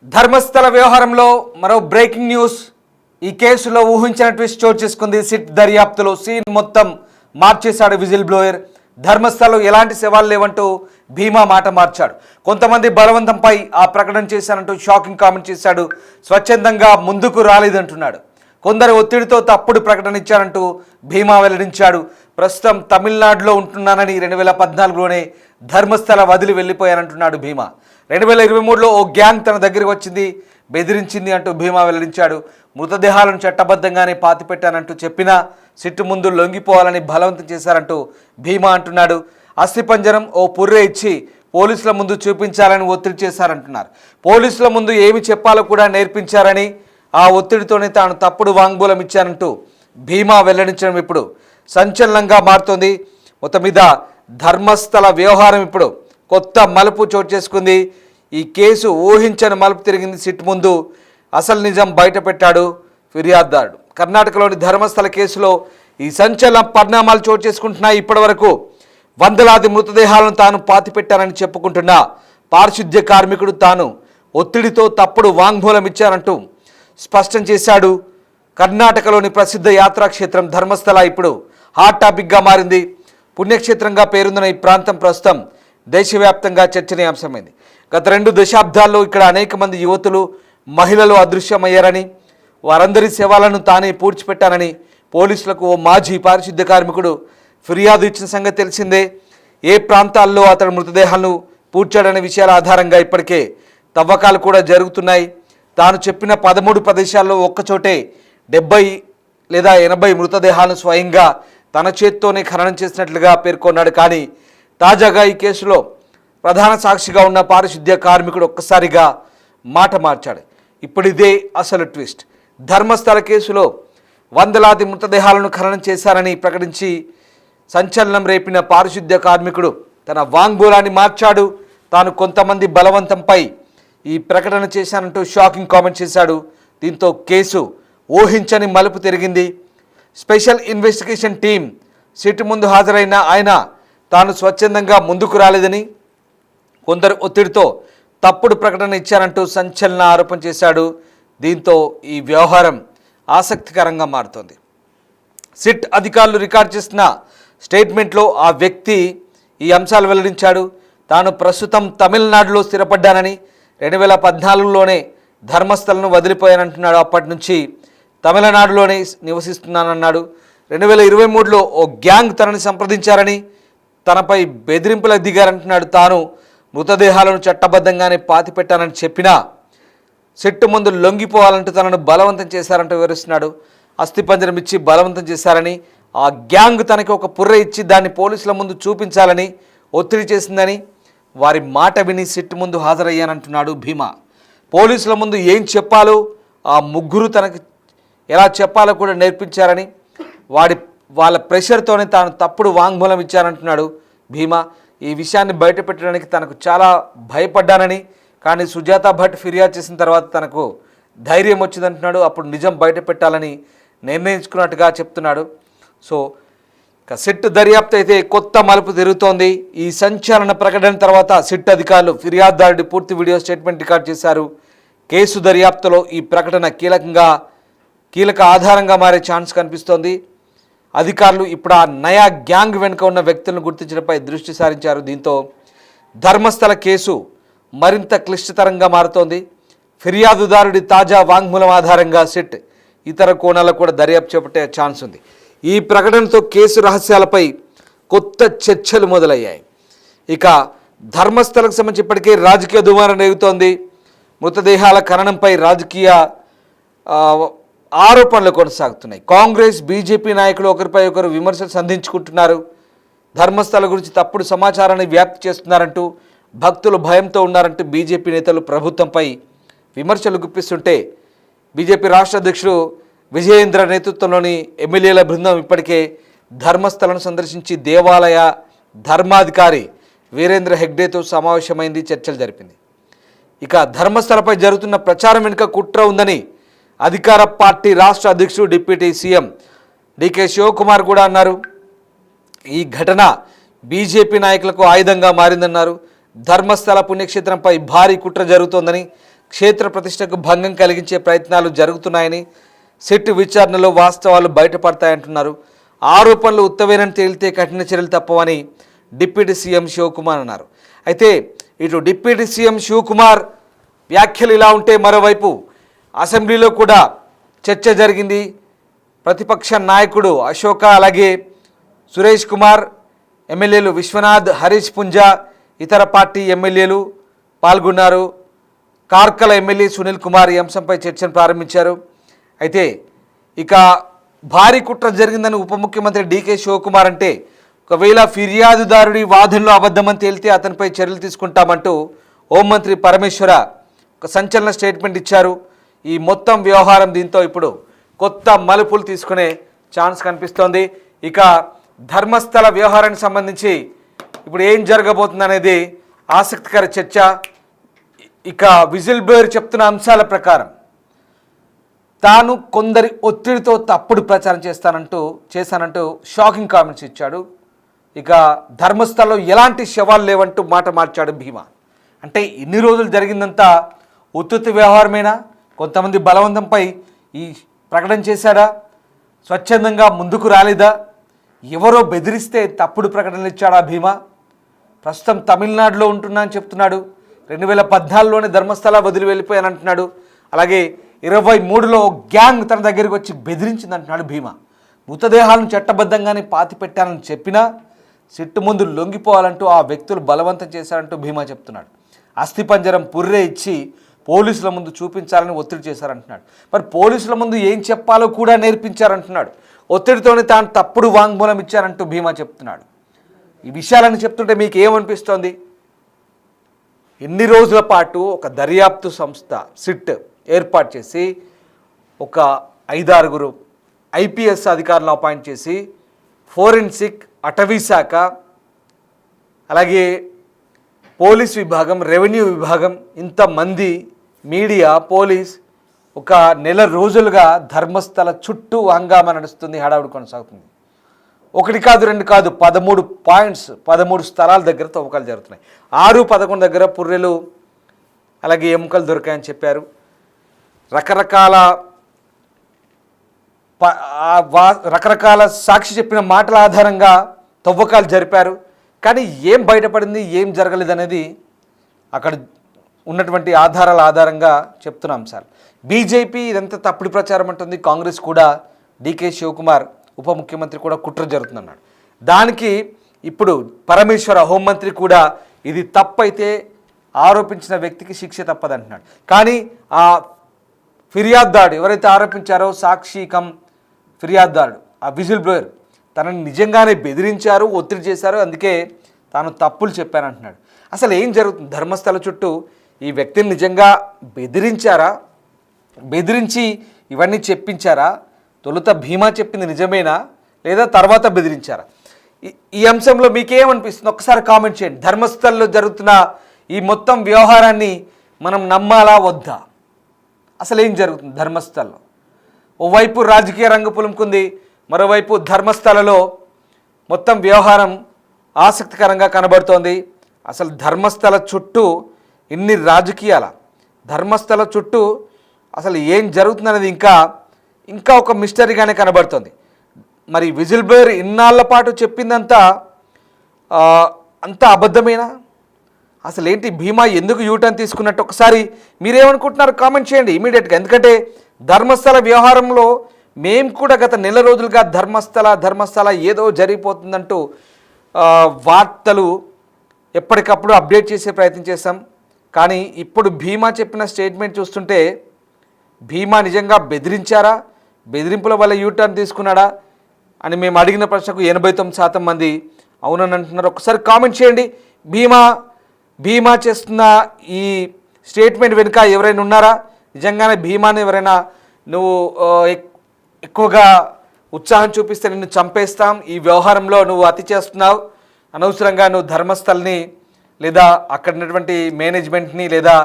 ధర్మస్థల వ్యవహారంలో మరో breaking news. ఈ కేసులో ఊహించిన ట్విస్ట్ చోటు చేసుకుంది. సిట్ దర్యాప్తులో సీన్ మొత్తం మార్చేశాడు విజిల్ బ్లోయర్. ధర్మస్థలలో ఎలాంటి సవాలు లేవంటూ భీమా మాట మార్చాడు. కొంతమంది బలవంతంపై ఆ ప్రకటన చేశానంటూ షాకింగ్ కామెంట్ చేశాడు. స్వచ్ఛందంగా ముందుకు రాలేదంటున్నాడు. కొందరు ఒత్తిడితో తప్పుడు ప్రకటన ఇచ్చారంటూ భీమా వెల్లడించాడు. ప్రస్తుతం తమిళనాడులో ఉంటున్నానని 2014లోనే ధర్మస్థల వదిలి వెళ్ళిపోయానంటున్నాడు భీమా. 2023లో ఓ గ్యాంగ్ తన దగ్గరికి వచ్చింది, బెదిరించింది అంటూ భీమా వెల్లడించాడు. మృతదేహాలను చట్టబద్ధంగానే పాతిపెట్టానంటూ చెప్పినా సిట్టు ముందు లొంగిపోవాలని బలవంతం చేశారంటూ భీమా అంటున్నాడు. అస్థిపంజరం ఓ పుర్రె ఇచ్చి పోలీసుల ముందు చూపించాలని ఒత్తిడి చేశారంటున్నారు. పోలీసుల ముందు ఏమి చెప్పాలో కూడా నేర్పించారని, ఆ ఒత్తిడితోనే తాను తప్పుడు వాంగ్మూలం ఇచ్చానంటూ భీమా వెల్లడించడం ఇప్పుడు సంచలనంగా మారుతోంది. మొత్తం మీద ధర్మస్థల వ్యవహారం ఇప్పుడు కొత్త మలుపు చోటు చేసుకుంది. ఈ కేసు ఊహించని మలుపు తిరిగింది. సిట్ ముందు అసలు నిజం బయటపెట్టాడు ఫిర్యాదుదారుడు. కర్ణాటకలోని ధర్మస్థల కేసులో ఈ సంచలన పరిణామాలు చోటు చేసుకుంటున్నాయి. ఇప్పటి వరకు వందలాది మృతదేహాలను తాను పాతిపెట్టానని చెప్పుకుంటున్న పారిశుద్ధ్య కార్మికుడు తాను ఒత్తిడితో తప్పుడు వాంగ్మూలం ఇచ్చారంటూ స్పష్టం చేశాడు. కర్ణాటకలోని ప్రసిద్ధ యాత్రాక్షేత్రం ధర్మస్థల ఇప్పుడు హాట్ టాపిక్గా మారింది. పుణ్యక్షేత్రంగా పేరొందిన ఈ ప్రాంతం ప్రస్తుతం దేశవ్యాప్తంగా చర్చనీయాంశమైంది. గత 2 దశాబ్దాల్లో ఇక్కడ అనేక మంది యువతులు, మహిళలు అదృశ్యమయ్యారని, వారందరి సేవలను తానే పూడ్చిపెట్టానని పోలీసులకు ఓ మాజీ పారిశుద్ధ్య కార్మికుడు ఫిర్యాదు ఇచ్చిన సంగతి తెలిసిందే. ఏ ప్రాంతాల్లో అతడు మృతదేహాలను పూడ్చాడనే విషయాల ఆధారంగా ఇప్పటికే తవ్వకాలు కూడా జరుగుతున్నాయి. తాను చెప్పిన 13 ప్రదేశాల్లో ఒక్కచోటే 70 లేదా 80 మృతదేహాలను స్వయంగా తన చేత్తోనే ఖననం చేసినట్లుగా పేర్కొన్నాడు. కానీ తాజాగా ఈ కేసులో ప్రధాన సాక్షిగా ఉన్న పారిశుద్ధ్య కార్మికుడు ఒక్కసారిగా మాట మార్చాడు. ఇప్పుడు ఇదే అసలు ట్విస్ట్. ధర్మస్థల కేసులో వందలాది మృతదేహాలను ఖననం చేశారని ప్రకటించి సంచలనం రేపిన పారిశుద్ధ్య కార్మికుడు తన వాంగ్మూలాన్ని మార్చాడు. తాను కొంతమంది బలవంతంపై ఈ ప్రకటన చేశానంటూ షాకింగ్ కామెంట్ చేశాడు. దీంతో కేసు ఊహించని మలుపు తిరిగింది. స్పెషల్ ఇన్వెస్టిగేషన్ టీం సిట్ ముందు హాజరైన ఆయన తాను స్వచ్ఛందంగా ముందుకు రాలేదని, కొందరు ఒత్తిడితో తప్పుడు ప్రకటన ఇచ్చారంటూ సంచలన ఆరోపణ చేశాడు. దీంతో ఈ వ్యవహారం ఆసక్తికరంగా మారుతోంది. సిట్ అధికారులు రికార్డు చేసిన స్టేట్మెంట్లో ఆ వ్యక్తి ఈ అంశాలు వెల్లడించాడు. తాను ప్రస్తుతం తమిళనాడులో స్థిరపడ్డానని, 2014లోనే ధర్మస్థలను వదిలిపోయానంటున్నాడు. అప్పటి నుంచి తమిళనాడులోనే నివసిస్తున్నానన్నాడు. 2023లో ఓ గ్యాంగ్ తనని సంప్రదించారని, తనపై బెదిరింపులకు దిగారంటున్నాడు. తాను మృతదేహాలను చట్టబద్ధంగానే పాతిపెట్టానని చెప్పినా సిట్టు ముందు లొంగిపోవాలంటూ తనను బలవంతం చేశారంటూ వివరిస్తున్నాడు. అస్థిపంజరం ఇచ్చి బలవంతం చేశారని, ఆ గ్యాంగ్ తనకి ఒక పుర్రె ఇచ్చి దాన్ని పోలీసుల ముందు చూపించాలని ఒత్తిడి చేసిందని, వారి మాట విని సిట్టు ముందు హాజరయ్యానంటున్నాడు భీమా. పోలీసుల ముందు ఏం చెప్పాలో, ఆ ముగ్గురు తనకి ఎలా చెప్పాలో కూడా నేర్పించారని, వాళ్ళ ప్రెషర్తోనే తాను తప్పుడు వాంగ్మూలం ఇచ్చారంటున్నాడు భీమా. ఈ విషయాన్ని బయటపెట్టడానికి తనకు చాలా భయపడ్డానని, కానీ సుజాత భట్ ఫిర్యాదు చేసిన తర్వాత తనకు ధైర్యం వచ్చిందంటున్నాడు. అప్పుడు నిజం బయట పెట్టాలని నిర్ణయించుకున్నట్టుగా చెప్తున్నాడు. సో సిట్ దర్యాప్తు అయితే కొత్త మలుపు తిరుగుతోంది. ఈ సంచలన ప్రకటన తర్వాత సిట్ అధికారులు ఫిర్యాదుదారుడి పూర్తి వీడియో స్టేట్మెంట్ రికార్డ్ చేశారు. కేసు దర్యాప్తులో ఈ ప్రకటన కీలక ఆధారంగా మారే ఛాన్స్ కనిపిస్తోంది. అధికారులు ఇప్పుడు ఆ నయా గ్యాంగ్ వెనుక ఉన్న వ్యక్తులను గుర్తించడంపై దృష్టి సారించారు. దీంతో ధర్మస్థల కేసు మరింత క్లిష్టతరంగా మారుతోంది. ఫిర్యాదుదారుడి తాజా వాంగ్మూలం ఆధారంగా సిట్ ఇతర కోణాలకు కూడా దర్యాప్తు చేపట్టే ఛాన్స్ ఉంది. ఈ ప్రకటనతో కేసు రహస్యాలపై కొత్త చర్చలు మొదలయ్యాయి. ఇక ధర్మస్థలకు సంబంధించి ఇప్పటికే రాజకీయ దుమారం రేగుతోంది. మృతదేహాల ఖననంపై రాజకీయ ఆరోపణలు కొనసాగుతున్నాయి. కాంగ్రెస్, బీజేపీ నాయకులు ఒకరిపై ఒకరు విమర్శలు సంధించుకుంటున్నారు. ధర్మస్థల గురించి తప్పుడు సమాచారాన్ని వ్యాప్తి చేస్తున్నారంటూ, భక్తులు భయంతో ఉన్నారంటూ బీజేపీ నేతలు ప్రభుత్వంపై విమర్శలు గుప్పిస్తుంటే, బీజేపీ రాష్ట్ర అధ్యక్షుడు విజయేంద్ర నేతృత్వంలోని ఎమ్మెల్యేల బృందం ఇప్పటికే ధర్మస్థలను సందర్శించి దేవాలయ ధర్మాధికారి వీరేంద్ర హెగ్డేతో సమావేశమైంది, చర్చలు జరిపింది. ఇక ధర్మస్థలపై జరుగుతున్న ప్రచారం వెనుక కుట్ర ఉందని అధికార పార్టీ రాష్ట్ర అధ్యక్షుడు డిప్యూటీ సీఎం డికే శివకుమార్ కూడా అన్నారు. ఈ ఘటన బీజేపీ నాయకులకు ఆయుధంగా మారిందన్నారు. ధర్మస్థల పుణ్యక్షేత్రంపై భారీ కుట్ర జరుగుతోందని, క్షేత్ర ప్రతిష్టకు భంగం కలిగించే ప్రయత్నాలు జరుగుతున్నాయని, సిట్ విచారణలో వాస్తవాలు బయటపడతాయంటున్నారు. ఆరోపణలు ఉత్తవేనని తేలితే కఠిన చర్యలు తప్పవని డిప్యూటీ సీఎం శివకుమార్ అన్నారు. అయితే ఇటు డిప్యూటీ సీఎం శివకుమార్ వ్యాఖ్యలు ఇలా ఉంటే, మరోవైపు అసెంబ్లీలో కూడా చర్చ జరిగింది. ప్రతిపక్ష నాయకుడు అశోక, అలాగే సురేష్ కుమార్, ఎమ్మెల్యేలు విశ్వనాథ్, హరీష్ పుంజా, ఇతర పార్టీ ఎమ్మెల్యేలు పాల్గొన్నారు. కార్కల ఎమ్మెల్యే సునీల్ కుమార్ ఈ అంశంపై చర్చను ప్రారంభించారు. అయితే ఇక భారీ కుట్ర జరిగిందని ఉప ముఖ్యమంత్రి డీకే శివకుమార్ అంటే, ఒకవేళ ఫిర్యాదుదారుడి వాదనలో అబద్ధమని తేలితే అతనిపై చర్యలు తీసుకుంటామంటూ హోంమంత్రి పరమేశ్వర ఒక సంచలన స్టేట్మెంట్ ఇచ్చారు. ఈ మొత్తం వ్యవహారం దీంతో ఇప్పుడు కొత్త మలుపులు తీసుకునే ఛాన్స్ కనిపిస్తోంది. ఇక ధర్మస్థల వ్యవహారానికి సంబంధించి ఇప్పుడు ఏం జరగబోతుంది అనేది ఆసక్తికర చర్చ. ఇక విజిల్ బ్లోయర్ చెప్తున్న అంశాల ప్రకారం తాను కొందరి ఒత్తిడితో తప్పుడు ప్రచారం చేశానంటూ షాకింగ్ కామెంట్స్ ఇచ్చాడు. ఇక ధర్మస్థలంలో ఎలాంటి శవాలు లేవంటూ మాట మార్చాడు భీమా. అంటే ఇన్ని రోజులు జరిగిందంతా ఉత్తుత్తి వ్యవహారమేనా? కొంతమంది బలవంతంపై ఈ ప్రకటన చేశాడా? స్వచ్ఛందంగా ముందుకు రాలేదా? ఎవరో బెదిరిస్తే తప్పుడు ప్రకటనలు ఇచ్చాడా భీమా? ప్రస్తుతం తమిళనాడులో ఉంటున్నా అని చెప్తున్నాడు. 2014లోనే ధర్మస్థల వదిలి వెళ్ళిపోయానంటున్నాడు. అలాగే 23లో గ్యాంగ్ తన దగ్గరికి వచ్చి బెదిరించింది అంటున్నాడు భీమా. మృతదేహాలను చట్టబద్ధంగానే పాతి పెట్టానని చెప్పినా సిట్టు ముందు లొంగిపోవాలంటూ ఆ వ్యక్తులు బలవంతం చేశారంటూ భీమా చెప్తున్నాడు. అస్థిపంజరం పుర్రే ఇచ్చి పోలీసుల ముందు చూపించాలని ఒత్తిడి చేశారంటున్నాడు. మరి పోలీసుల ముందు ఏం చెప్పాలో కూడా నేర్పించారంటున్నాడు. ఒత్తిడితోనే తాను తప్పుడు వాంగ్మూలం ఇచ్చారంటూ భీమా చెప్తున్నాడు. ఈ విషయాలను చెప్తుంటే మీకు ఏమనిపిస్తోంది? ఎన్ని రోజుల పాటు ఒక దర్యాప్తు సంస్థ సిట్ ఏర్పాటు చేసి ఒక 5-6 ఐపీఎస్ అధికారులను అపాయింట్ చేసి ఫోరెన్సిక్, అటవీ శాఖ, అలాగే పోలీస్ విభాగం, రెవెన్యూ విభాగం, ఇంతమంది, మీడియా, పోలీస్, ఒక నెల రోజులుగా ధర్మస్థల చుట్టూ హంగామా నడుస్తుంది, హడావుడి కొనసాగుతుంది. 1 కాదు 2 కాదు 13 పాయింట్స్, 13 స్థలాల దగ్గర తవ్వకాలు జరుగుతున్నాయి. 6-11 దగ్గర పుర్రెలు అలాగే ఎముకలు దొరికాయని చెప్పారు. రకరకాల సాక్షి చెప్పిన మాటల ఆధారంగా తవ్వకాలు జరిపారు. కానీ ఏం బయటపడింది, ఏం జరగలేదనేది అక్కడ ఉన్నటువంటి ఆధారాల ఆధారంగా చెప్తున్న అంశాలు. బీజేపీ ఇదంతా తప్పుడు ప్రచారం అంటుంది. కాంగ్రెస్ కూడా, డీకే శివకుమార్ ఉప ముఖ్యమంత్రి కూడా కుట్ర జరుగుతుందన్నాడు. దానికి ఇప్పుడు పరమేశ్వర హోంమంత్రి కూడా ఇది తప్పైతే ఆరోపించిన వ్యక్తికి శిక్ష తప్పదంటున్నాడు. కానీ ఆ ఫిర్యాదుదారుడు ఎవరైతే ఆరోపించారో, సాక్షి కమ్ ఫిర్యాదుదారుడు, ఆ విజిల్ బ్లోయర్, తనని నిజంగానే బెదిరించారు, ఒత్తిడి చేశారు, అందుకే తాను తప్పులు చెప్పానంటున్నాడు. అసలు ఏం జరుగుతుంది ధర్మస్థల చుట్టూ? ఈ వ్యక్తిని నిజంగా బెదిరించారా? బెదిరించి ఇవన్నీ చెప్పించారా? తొలుత భీమా చెప్పింది నిజమేనా, లేదా తర్వాత బెదిరించారా? ఈ అంశంలో మీకేమనిపిస్తుంది ఒకసారి కామెంట్ చేయండి. ధర్మస్థల్లో జరుగుతున్న ఈ మొత్తం వ్యవహారాన్ని మనం నమ్మాలా వద్దా? అసలు ఏం జరుగుతుంది ధర్మస్థల్లో? ఓవైపు రాజకీయ రంగు పులుముకుంది, మరోవైపు ధర్మస్థలలో మొత్తం వ్యవహారం ఆసక్తికరంగా కనబడుతోంది. అసలు ధర్మస్థల చుట్టూ ఇన్ని రాజకీయాల, ధర్మస్థల చుట్టూ అసలు ఏం జరుగుతుందనేది ఇంకా ఒక మిస్టరీగానే కనబడుతుంది. మరి విజిల్ బ్లోయర్ ఇన్నాళ్ల పాటు చెప్పిందంతా అంతా అబద్ధమేనా? అసలు ఏంటి భీమా ఎందుకు యూటర్న్ తీసుకున్నట్టు ఒకసారి మీరేమనుకుంటున్నారు కామెంట్ చేయండి ఇమీడియట్గా. ఎందుకంటే ధర్మస్థల వ్యవహారంలో మేము కూడా గత నెల రోజులుగా ధర్మస్థల ఏదో జరిగిపోతుందంటూ వార్తలు ఎప్పటికప్పుడు అప్డేట్ చేసే ప్రయత్నం చేశాం. కానీ ఇప్పుడు భీమా చెప్పిన స్టేట్మెంట్ చూస్తుంటే భీమా నిజంగా బెదిరించారా, బెదిరింపుల వల్ల యూటర్న్ తీసుకున్నాడా అని మేము అడిగిన ప్రశ్నకు 89% మంది అవునని అంటున్నారు. ఒకసారి కామెంట్ చేయండి. భీమా చేస్తున్న ఈ స్టేట్మెంట్ వెనుక ఎవరైనా ఉన్నారా? నిజంగానే భీమాని ఎవరైనా నువ్వు ఎక్కువగా ఉత్సాహం చూపిస్తే నిన్ను చంపేస్తాం, ఈ వ్యవహారంలో నువ్వు అతి చేస్తున్నావు, అనవసరంగా నువ్వు ధర్మస్థల్ని లేదా అక్కడ ఉన్నటువంటి మేనేజ్మెంట్ని లేదా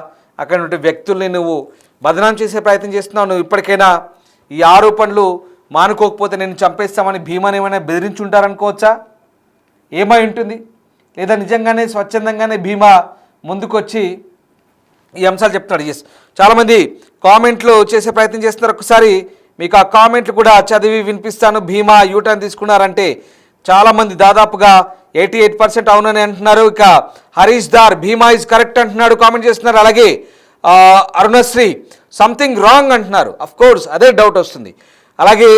అక్కడ ఉన్నటువంటి వ్యక్తుల్ని నువ్వు బదనాం చేసే ప్రయత్నం చేస్తున్నావు, నువ్వు ఇప్పటికైనా ఈ ఆరోపణలు మానుకోకపోతే నేను చంపేస్తామని భీమాని ఏమైనా బెదిరించుంటారనుకోవచ్చా? ఏమై ఉంటుంది? లేదా నిజంగానే స్వచ్ఛందంగానే భీమా ముందుకొచ్చి ఈ అంశాలు చెప్తున్నాడు. ఎస్, చాలామంది కామెంట్లు చేసే ప్రయత్నం చేస్తున్నారు. ఒకసారి మీకు ఆ కామెంట్లు కూడా చదివి వినిపిస్తాను. భీమా యూటర్న్ తీసుకున్నారంటే చాలామంది దాదాపుగా 88% అవునని అంటున్నారు. ఇక హరీష్ దార్ భీమా ఈజ్ కరెక్ట్ అంటున్నాడు, కామెంట్ చేస్తున్నారు. అలాగే అరుణశ్రీ సంథింగ్ రాంగ్ అంటున్నారు. అఫ్ కోర్స్ అదే డౌట్ వస్తుంది. అలాగే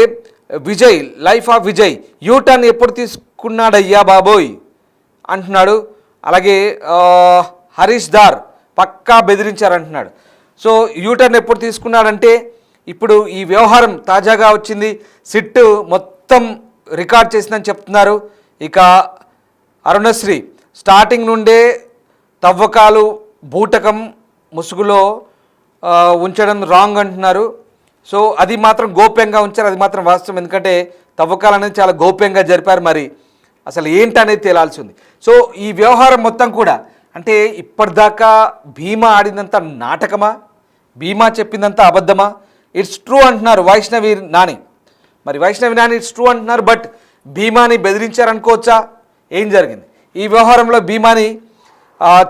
Vijay life of Vijay U turn ఎప్పుడు తీసుకున్నాడయ్యా బాబోయ్ అంటున్నాడు. అలాగే హరీష్ దార్ పక్కా బెదిరించారంటున్నాడు. సో యూటర్న్ ఎప్పుడు తీసుకున్నాడంటే ఇప్పుడు ఈ వ్యవహారం తాజాగా వచ్చింది, సిట్ మొత్తం రికార్డ్ చేసిందని చెప్తున్నారు. ఇక అరుణశ్రీ స్టార్టింగ్ నుండే తవ్వకాలు బూటకం ముసుగులో ఉంచడం రాంగ్ అంటున్నారు. సో అది మాత్రం గోప్యంగా ఉంచారు, అది మాత్రం వాస్తవం. ఎందుకంటే తవ్వకాలు అనేది చాలా గోప్యంగా జరిపారు. మరి అసలు ఏంటనేది తేలాల్సి ఉంది. సో ఈ వ్యవహారం మొత్తం కూడా అంటే ఇప్పటిదాకా భీమా ఆడిందంతా నాటకమా, భీమా చెప్పిందంతా అబద్ధమా? ఇట్స్ ట్రూ అంటున్నారు వైష్ణవి నాని. మరి వైష్ణవి నాని ఇట్స్ ట్రూ అంటున్నారు, బట్ భీమాని బెదిరించారనుకోవచ్చా? ఏం జరిగింది ఈ వ్యవహారంలో? భీమాని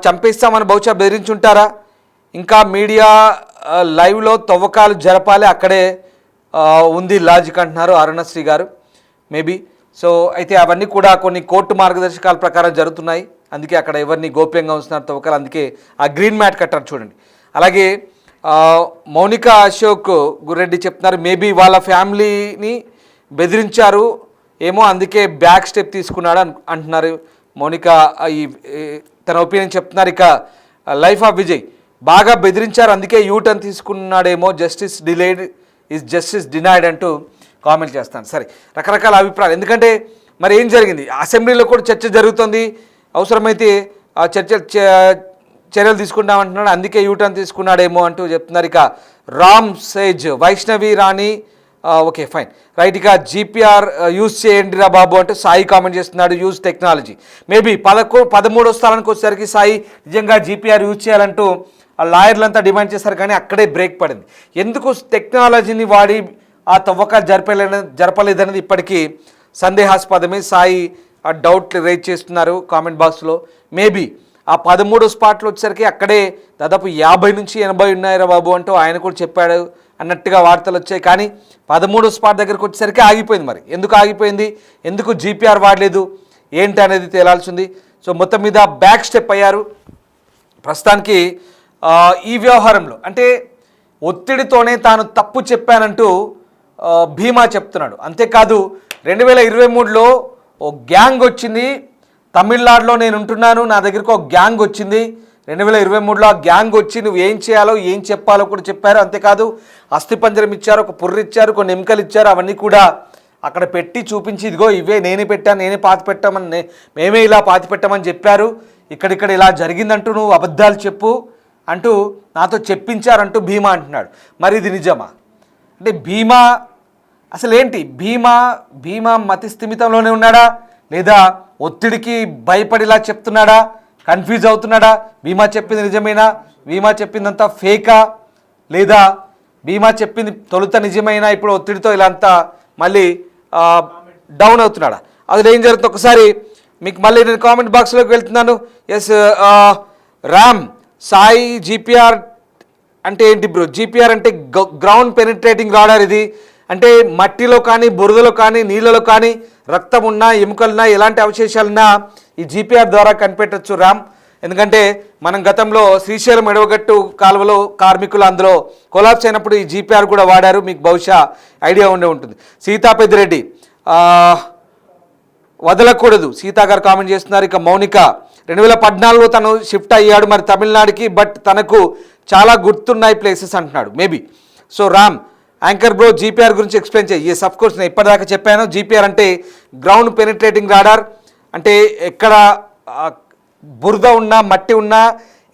చంపేస్తామని బహుశా బెదిరించుంటారా? ఇంకా మీడియా లైవ్లో తవ్వకాలు జరపాలి, అక్కడే ఉంది లాజిక్ అంటున్నారు అరుణశ్రీ గారు. మేబీ సో అయితే అవన్నీ కూడా కొన్ని కోర్టు మార్గదర్శకాల ప్రకారం జరుగుతున్నాయి. అందుకే అక్కడ ఎవరిని గోప్యంగా ఉంచుతున్నారు తవ్వకాలు, అందుకే ఆ గ్రీన్ మ్యాట్ కట్టారు చూడండి. అలాగే మౌనిక అశోక్ గురెడ్డి చెప్తున్నారు మేబీ వాళ్ళ ఫ్యామిలీని బెదిరించారు ఏమో, అందుకే బ్యాక్ స్టెప్ తీసుకున్నాడు అంటున్నారు మౌనిక. ఈ తన ఒపీనియన్ చెప్తున్నారు. ఇక లైఫ్ ఆఫ్ విజయ్ బాగా బెదిరించారు, అందుకే యూటర్న్ తీసుకున్నాడేమో, justice delayed is justice denied అంటూ కామెంట్ చేస్తాను. సరే, రకరకాల అభిప్రాయాలు. ఎందుకంటే మరి ఏం జరిగింది, అసెంబ్లీలో కూడా చర్చ జరుగుతుంది, అవసరమైతే ఆ చర్యలు తీసుకుంటామంటున్నాడు, అందుకే యూటర్న్ తీసుకున్నాడేమో అంటూ చెప్తున్నారు. ఇక రామ్ సేజ్ వైష్ణవి రాణి ఓకే ఫైన్ రైట్. ఇక జీపీఆర్ యూజ్ చేయండి రా బాబు అంటూ సాయి కామెంట్ చేస్తున్నాడు. యూజ్ టెక్నాలజీ మేబీ 13వ స్థానానికి వచ్చేసరికి సాయి నిజంగా జీపీఆర్ యూజ్ చేయాలంటూ ఆ లాయర్లంతా డిమాండ్ చేశారు, కానీ అక్కడే బ్రేక్ పడింది. ఎందుకు టెక్నాలజీని వాడి ఆ తవ్వకాలు జరపలేదనేది ఇప్పటికీ సందేహాస్పదమే. సాయి ఆ డౌట్ రైజ్ చేస్తున్నారు కామెంట్ బాక్స్లో. మేబీ ఆ 13 స్పాట్లు వచ్చేసరికి అక్కడే దాదాపు 50 నుంచి 80 ఉన్నాయిరా బాబు అంటూ ఆయన కూడా చెప్పాడు అన్నట్టుగా వార్తలు వచ్చాయి. కానీ 13 స్పాట్ దగ్గరకు వచ్చేసరికి ఆగిపోయింది. మరి ఎందుకు ఆగిపోయింది, ఎందుకు జీపీఆర్ వాడలేదు ఏంటి అనేది తేలాల్సింది. సో మొత్తం మీద బ్యాక్ స్టెప్ అయ్యారు ప్రస్తుతానికి ఈ వ్యవహారంలో. అంటే ఒత్తిడితోనే తాను తప్పు చెప్పానంటూ భీమా చెప్తున్నాడు. అంతేకాదు 2023లో ఓ గ్యాంగ్ వచ్చింది, తమిళనాడులో నేను ఉంటున్నాను, నా దగ్గరకు ఒక గ్యాంగ్ వచ్చింది 2023లో. ఆ గ్యాంగ్ వచ్చి నువ్వు ఏం చేయాలో ఏం చెప్పాలో కూడా చెప్పారు. అంతేకాదు అస్థిపంజరం ఇచ్చారు, ఒక పుర్రు ఇచ్చారు, కొన్ని ఎముకలు ఇచ్చారు, అవన్నీ కూడా అక్కడ పెట్టి చూపించి ఇదిగో ఇవే నేనే పెట్టాను, నేనే పాతి పెట్టామని, మేమే ఇలా పాతి పెట్టామని చెప్పారు, ఇక్కడిక్కడ ఇలా జరిగిందంటూ నువ్వు అబద్ధాలు చెప్పు అంటూ నాతో చెప్పించారంటూ భీమా అంటున్నాడు. మరి ఇది నిజమా? అంటే భీమా అసలు ఏంటి, భీమా మతి స్థిమితంలోనే ఉన్నాడా, లేదా ఒత్తిడికి భయపడిలా చెప్తున్నాడా, కన్ఫ్యూజ్ అవుతున్నాడా? భీమా చెప్పింది నిజమేనా, భీమా చెప్పిందంతా ఫేకా, లేదా భీమా చెప్పింది తొలుత నిజమైనా ఇప్పుడు ఒత్తిడితో ఇలా అంతా మళ్ళీ డౌన్ అవుతున్నాడా? అది ఏం జరుగుతుంది ఒకసారి మీకు మళ్ళీ నేను కామెంట్ బాక్స్లోకి వెళ్తున్నాను. ఎస్ రామ్ సాయి జీపీఆర్ అంటే ఏంటి బ్రో? జీపీఆర్ అంటే గ్రౌండ్ పెనిట్రేటింగ్ రాడార్. ఇది అంటే మట్టిలో కానీ బురదలో కానీ నీళ్ళలో కానీ రక్తం ఉన్నా ఎముకలున్నా ఎలాంటి అవశేషాలున్నా ఈ జీపీఆర్ ద్వారా కనిపెట్టచ్చు రామ్. ఎందుకంటే మనం గతంలో శ్రీశైలం ఎడవగట్టు కాలువలో కార్మికులు అందులో కొలాప్స్ అయినప్పుడు ఈ జీపీఆర్ కూడా వాడారు, మీకు బహుశా ఐడియా ఉండే ఉంటుంది. సీతా పెద్దిరెడ్డి వదలకూడదు సీతా గారు కామెంట్ చేస్తున్నారు. ఇక మౌనిక 2014లో తను షిఫ్ట్ అయ్యాడు మరి తమిళనాడుకి, బట్ తనకు చాలా గుర్తున్నాయి ప్లేసెస్ అంటున్నాడు maybe. So Ram anchor bro GPR గురించి ఎక్స్ప్లెయిన్ చేయి. ఎస్ అఫ్ కోర్స్ నేను ఇప్పటిదాకా చెప్పాను. జీపీఆర్ అంటే గ్రౌండ్ పెనిట్రేటింగ్ రాడార్. అంటే ఎక్కడ బురద ఉన్నా మట్టి ఉన్నా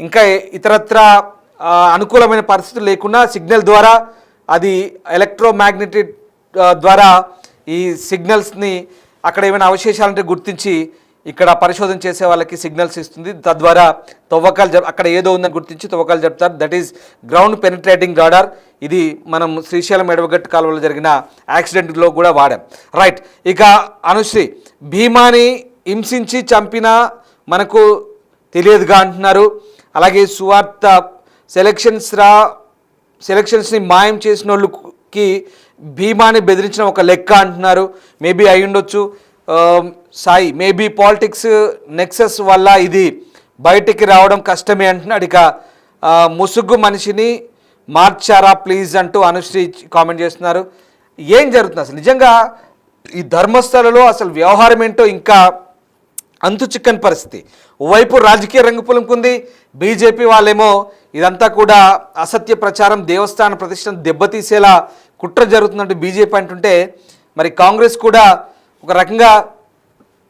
ఇంకా ఇతరత్ర అనుకూలమైన పరిస్థితులు లేకున్నా సిగ్నల్ ద్వారా అది ఎలక్ట్రోమాగ్నెటిక్ ద్వారా ఈ సిగ్నల్స్ని అక్కడ ఏమైనా అవశేషాలంటే గుర్తించి ఇక్కడ పరిశోధన చేసే వాళ్ళకి సిగ్నల్స్ ఇస్తుంది. తద్వారా తవ్వకాలు అక్కడ ఏదో ఉందని గుర్తించి తవ్వకాలు జరుపుతారు. That is ground penetrating radar. ఇది మనం శ్రీశైలం ఎడవగట్టు కాలువలో జరిగిన యాక్సిడెంట్లో కూడా వాడాం. రైట్. ఇక అనుశ్రీ భీమాని హింసించి చంపినా మనకు తెలియదుగా అంటున్నారు. అలాగే సువార్త సెలక్షన్స్ని మాయం చేసిన వాళ్ళకి భీమాని బెదిరించిన ఒక లెక్క అంటున్నారు. మేబీ అయి ఉండొచ్చు. సాయి మేబీ పాలిటిక్స్ నెక్సస్ వల్ల ఇది బయటికి రావడం కష్టమే అంటున్నాడు. ఇక ముసుగు మనిషిని మార్చారా ప్లీజ్ అంటూ అనుశ్రీ కామెంట్ చేస్తున్నారు. ఏం జరుగుతుంది అసలు నిజంగా ఈ ధర్మస్థలలో అసలు వ్యవహారం ఏంటో ఇంకా అంతు చిక్కని పరిస్థితి. ఓవైపు రాజకీయ రంగు పులుముకుంది, బీజేపీ వాళ్ళేమో ఇదంతా కూడా అసత్య ప్రచారం, దేవస్థాన ప్రతిష్టను దెబ్బతీసేలా కుట్ర జరుగుతుందంటూ బీజేపీ అంటుంటే, మరి కాంగ్రెస్ కూడా ఒక రకంగా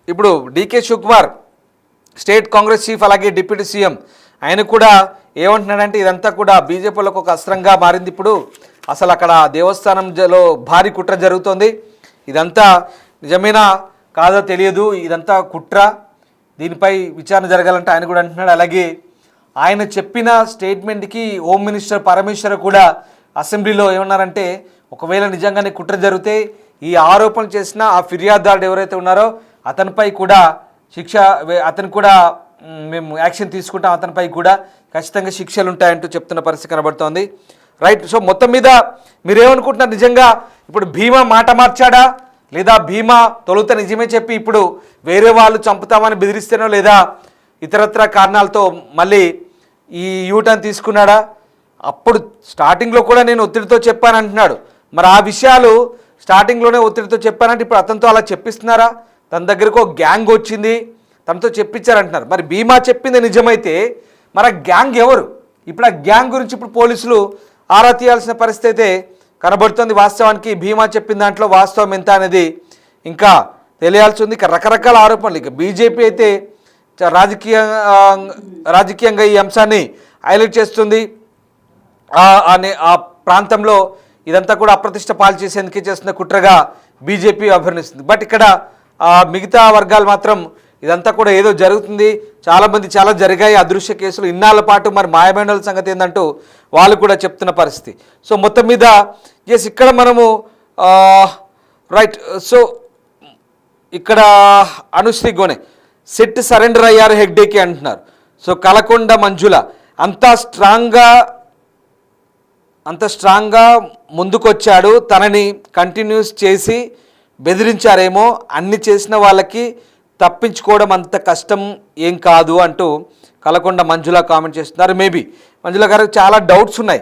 ఇప్పుడు డీకే శివకుమార్ స్టేట్ కాంగ్రెస్ చీఫ్, అలాగే డిప్యూటీ సీఎం ఆయన కూడా ఏమంటున్నాడంటే ఇదంతా కూడా బీజేపీలకు ఒక అస్త్రంగా మారింది. ఇప్పుడు అసలు అక్కడ దేవస్థానంలో భారీ కుట్ర జరుగుతోంది, ఇదంతా నిజమేనా కాదో తెలియదు, ఇదంతా కుట్ర, దీనిపై విచారణ జరగాలంటే ఆయన కూడా అంటున్నాడు. అలాగే ఆయన చెప్పిన స్టేట్మెంట్కి హోమ్ మినిస్టర్ పరమేశ్వర్ కూడా అసెంబ్లీలో ఏమన్నారంటే ఒకవేళ నిజంగానే కుట్ర జరిగితే ఈ ఆరోపణలు చేసిన ఆ ఫిర్యాదుదారుడు ఎవరైతే ఉన్నారో అతనిపై కూడా అతను కూడా మేము యాక్షన్ తీసుకుంటాం, అతనిపై కూడా ఖచ్చితంగా శిక్షలు ఉంటాయంటూ చెప్తున్న పరిస్థితి కనబడుతోంది. రైట్. సో మొత్తం మీద మీరేమనుకుంటున్నారు, నిజంగా ఇప్పుడు భీమా మాట మార్చాడా, లేదా భీమా తొలుత నిజమే చెప్పి ఇప్పుడు వేరే వాళ్ళు చంపుతామని బెదిరిస్తేనో లేదా ఇతరత్ర కారణాలతో మళ్ళీ ఈ యూటర్న్ తీసుకున్నాడా? అప్పుడు స్టార్టింగ్లో కూడా నేను ఒత్తిడితో చెప్పాను అంటున్నాడు. మరి ఆ విషయాలు స్టార్టింగ్లోనే ఒత్తిడితో చెప్పానంటే ఇప్పుడు అతనితో అలా చెప్పిస్తున్నారా? తన దగ్గరకు ఒక గ్యాంగ్ వచ్చింది, తనతో చెప్పించారంటున్నారు. మరి భీమా చెప్పింది నిజమైతే మరి ఆ గ్యాంగ్ ఎవరు? ఇప్పుడు ఆ గ్యాంగ్ గురించి ఇప్పుడు పోలీసులు ఆరా తీయాల్సిన పరిస్థితి అయితే కనబడుతుంది. వాస్తవానికి భీమా చెప్పిన దాంట్లో వాస్తవం ఎంత అనేది ఇంకా తెలియాల్సి ఉంది. ఇక రకరకాల ఆరోపణలు, ఇక బీజేపీ అయితే రాజకీయంగా ఈ అంశాన్ని హైలైట్ చేస్తుంది. ఆ ప్రాంతంలో ఇదంతా కూడా అప్రతిష్ట పాలు చేసేందుకే చేస్తున్న కుట్రగా బీజేపీ అభివర్ణిస్తుంది. బట్ ఇక్కడ మిగతా వర్గాలు మాత్రం ఇదంతా కూడా ఏదో జరుగుతుంది, చాలామంది చాలా జరిగాయి అదృశ్య కేసులు, ఇన్నాళ్ళ పాటు మరి మాయమైనల సంగతి ఏంటంటూ వాళ్ళు కూడా చెప్తున్న పరిస్థితి. సో మొత్తం మీద ఎస్ ఇక్కడ మనము రైట్. సో ఇక్కడ అనుశ్రీ గోనే సెట్ సరెండర్ అయ్యారు హెగ్డేకి అంటున్నారు. సో కలకొండ మంజుల అంత స్ట్రాంగ్గా ముందుకొచ్చాడు, తనని కంటిన్యూస్ చేసి బెదిరించారేమో, అన్ని చేసిన వాళ్ళకి తప్పించుకోవడం అంత కష్టం ఏం కాదు అంటూ కలకొండ మంజుల కామెంట్ చేస్తున్నారు. మేబీ మంజుల గారికి చాలా డౌట్స్ ఉన్నాయి,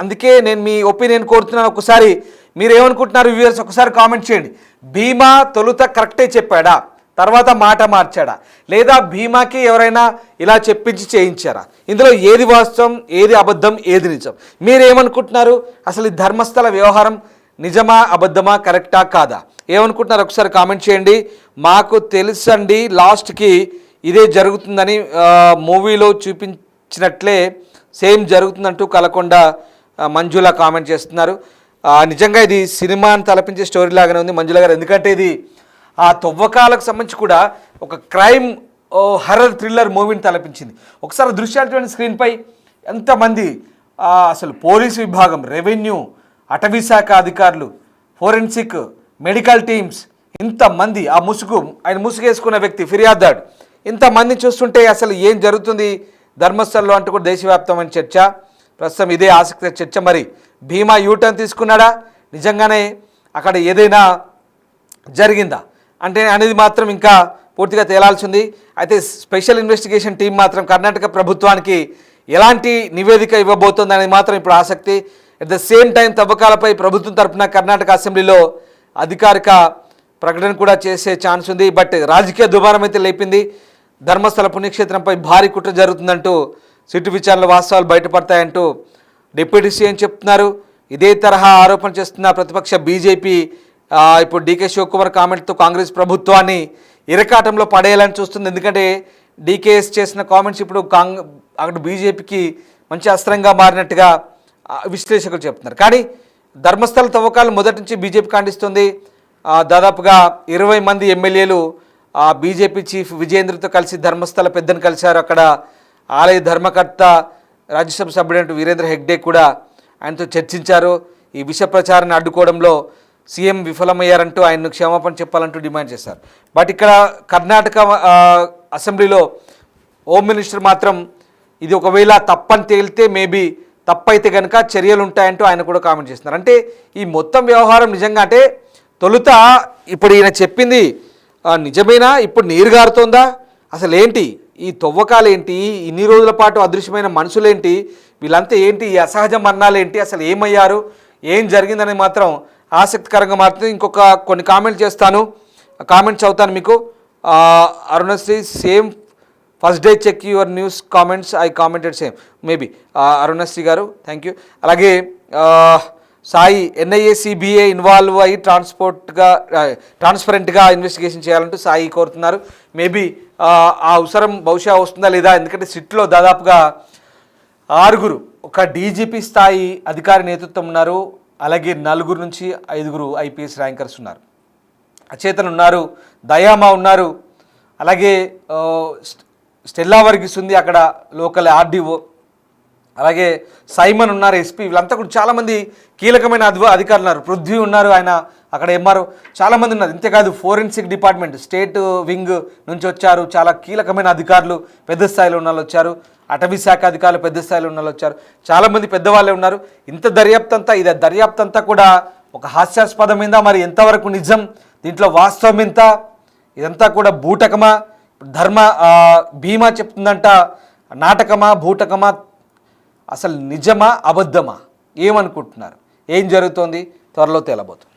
అందుకే నేను మీ ఒపీనియన్ కోరుతున్నాను. ఒకసారి మీరేమనుకుంటున్నారు వ్యూవర్స్ ఒకసారి కామెంట్ చేయండి. భీమా తొలుత కరెక్టే చెప్పాడా, తర్వాత మాట మార్చాడా, లేదా భీమాకి ఎవరైనా ఇలా చెప్పించి చేయించారా? ఇందులో ఏది వాస్తవం, ఏది అబద్ధం, ఏది నిజం? మీరేమనుకుంటున్నారు? అసలు ఈ ధర్మస్థల వ్యవహారం నిజమా, అబద్ధమా, కరెక్టా, కాదా? ఏమనుకుంటున్నారు ఒకసారి కామెంట్ చేయండి. మాకు తెలుసండి లాస్ట్కి ఇదే జరుగుతుందని, మూవీలో చూపించినట్లే సేమ్ జరుగుతుందంటూ కలకొండ మంజుల కామెంట్ చేస్తున్నారు. నిజంగా ఇది సినిమాని తలపించే స్టోరీ లాగానే ఉంది మంజుల గారు, ఎందుకంటే ఇది ఆ తవ్వకాలకు సంబంధించి కూడా ఒక క్రైమ్ హర్రర్ థ్రిల్లర్ మూవీని తలపించింది. ఒకసారి దృశ్యాలు చూడండి స్క్రీన్పై, ఎంతమంది అసలు పోలీసు విభాగం, రెవెన్యూ, అటవీ శాఖ అధికారులు, ఫోరెన్సిక్, మెడికల్ టీమ్స్, ఇంతమంది, ఆ ఆయన ముసుగేసుకున్న వ్యక్తి ఫిర్యాదుదారుడు, ఇంతమంది చూస్తుంటే అసలు ఏం జరుగుతుంది ధర్మస్థలంలో అంటూ కూడా దేశవ్యాప్తమైన చర్చ. ప్రస్తుతం ఇదే ఆసక్తి చర్చ. మరి భీమా యూటర్న్ తీసుకున్నాడా, నిజంగానే అక్కడ ఏదైనా జరిగిందా అంటే అనేది మాత్రం ఇంకా పూర్తిగా తేలాల్సింది. అయితే స్పెషల్ ఇన్వెస్టిగేషన్ టీం మాత్రం కర్ణాటక ప్రభుత్వానికి ఎలాంటి నివేదిక ఇవ్వబోతుంది అనేది మాత్రం ఇప్పుడు ఆసక్తి. అట్ ద సేమ్ టైం తవ్వకాలపై ప్రభుత్వం తరఫున కర్ణాటక అసెంబ్లీలో అధికారిక ప్రకటన కూడా చేసే ఛాన్స్ ఉంది. బట్ రాజకీయ దుమారం అయితే లేపింది. ధర్మస్థల పుణ్యక్షేత్రంపై భారీ కుట్ర జరుగుతుందంటూ సిట్టు విచారణలో వాస్తవాలు బయటపడతాయంటూ డిప్యూటీ సీఎం చెప్తున్నారు. ఇదే తరహా ఆరోపణ చేస్తున్న ప్రతిపక్ష బీజేపీ ఇప్పుడు డీకే శివకుమార్ కామెంట్తో కాంగ్రెస్ ప్రభుత్వాన్ని ఇరకాటంలో పడేయాలని చూస్తుంది. ఎందుకంటే డీకేఎస్ చేసిన కామెంట్స్ ఇప్పుడు అక్కడ బీజేపీకి మంచి అస్త్రంగా మారినట్టుగా విశ్లేషకులు చెప్తున్నారు. కానీ ధర్మస్థల తవ్వకాలు మొదటి నుంచి బీజేపీ ఖండిస్తుంది. దాదాపుగా 20 మంది ఎమ్మెల్యేలు బీజేపీ చీఫ్ విజయేంద్రతో కలిసి ధర్మస్థల పెద్దను కలిశారు. అక్కడ ఆలయ ధర్మకర్త రాజ్యసభ సభ్యుడు వీరేంద్ర హెగ్డే కూడా ఆయనతో చర్చించారు. ఈ విష ప్రచారాన్ని అడ్డుకోవడంలో సీఎం విఫలమయ్యారంటూ ఆయన్ను క్షమాపణ చెప్పాలంటూ డిమాండ్ చేశారు. బట్ ఇక్కడ కర్ణాటక అసెంబ్లీలో హోమ్ మినిస్టర్ మాత్రం ఇది ఒకవేళ తప్పని తేలితే మేబీ తప్పైతే కనుక చర్యలు ఉంటాయంటూ ఆయన కూడా కామెంట్ చేస్తున్నారు. అంటే ఈ మొత్తం వ్యవహారం నిజంగా అంటే తొలుత ఇప్పుడు ఈయన చెప్పింది నిజమేనా, ఇప్పుడు నీరు గారుతోందా, అసలు ఏంటి ఈ తవ్వకాలు ఏంటి, ఇన్ని రోజుల పాటు అదృశ్యమైన మనుషులేంటి, వీళ్ళంతా ఏంటి, ఈ అసహజ మరణాలు ఏంటి, అసలు ఏమయ్యారు, ఏం జరిగిందని మాత్రం ఆసక్తికరంగా మారుతుంది. ఇంకొక కొన్ని కామెంట్ చేస్తాను, కామెంట్స్ చదువుతాను మీకు. Arunasri same first day check your news comments, I commented same maybe. Arunasri garu thank you. అలాగే సాయి ఎన్ఐఏ సిబిఐ ఇన్వాల్వ్ అయ్యి ట్రాన్స్పరెంట్గా ఇన్వెస్టిగేషన్ చేయాలంటూ సాయి కోరుతున్నారు. మేబీ ఆ అవసరం బహుశా వస్తుందా లేదా, ఎందుకంటే సిట్లో దాదాపుగా 6 ఒక డీజీపీ స్థాయి అధికారి నేతృత్వం ఉన్నారు, అలాగే 4 నుంచి 5 ఐపీఎస్ ర్యాంకర్స్ ఉన్నారు. అచేతన్ ఉన్నారు, దయామా ఉన్నారు, అలాగే స్టెల్లా వర్గీస్ ఉంది అక్కడ లోకల్ ఆర్డీఓ, అలాగే సైమన్ ఉన్నారు ఎస్పీ, వీళ్ళంతా కూడా చాలామంది కీలకమైన అధికారులు ఉన్నారు. పృథ్వీ ఉన్నారు, ఆయన అక్కడ ఎంఆర్ఓ, చాలామంది ఉన్నారు. ఇంతేకాదు ఫోరెన్సిక్ డిపార్ట్మెంట్ స్టేట్ వింగ్ నుంచి వచ్చారు చాలా కీలకమైన అధికారులు, పెద్ద స్థాయిలో ఉన్న వాళ్ళు వచ్చారు. అటవీ శాఖ అధికారులు పెద్ద స్థాయిలో ఉన్న వాళ్ళు వచ్చారు, చాలామంది పెద్దవాళ్ళే ఉన్నారు. ఇంత దర్యాప్తు అంతా కూడా ఒక హాస్యాస్పదమైందా, మరి ఎంతవరకు నిజం, దీంట్లో వాస్తవం ఎంత, ఇదంతా కూడా బూటకమా, భీమా చెప్తుందంట నాటకమా బూటకమా, అసలు నిజమా అబద్ధమా, ఏమనుకుంటున్నారు, ఏం జరుగుతోంది, త్వరలో తేలబోతుంది.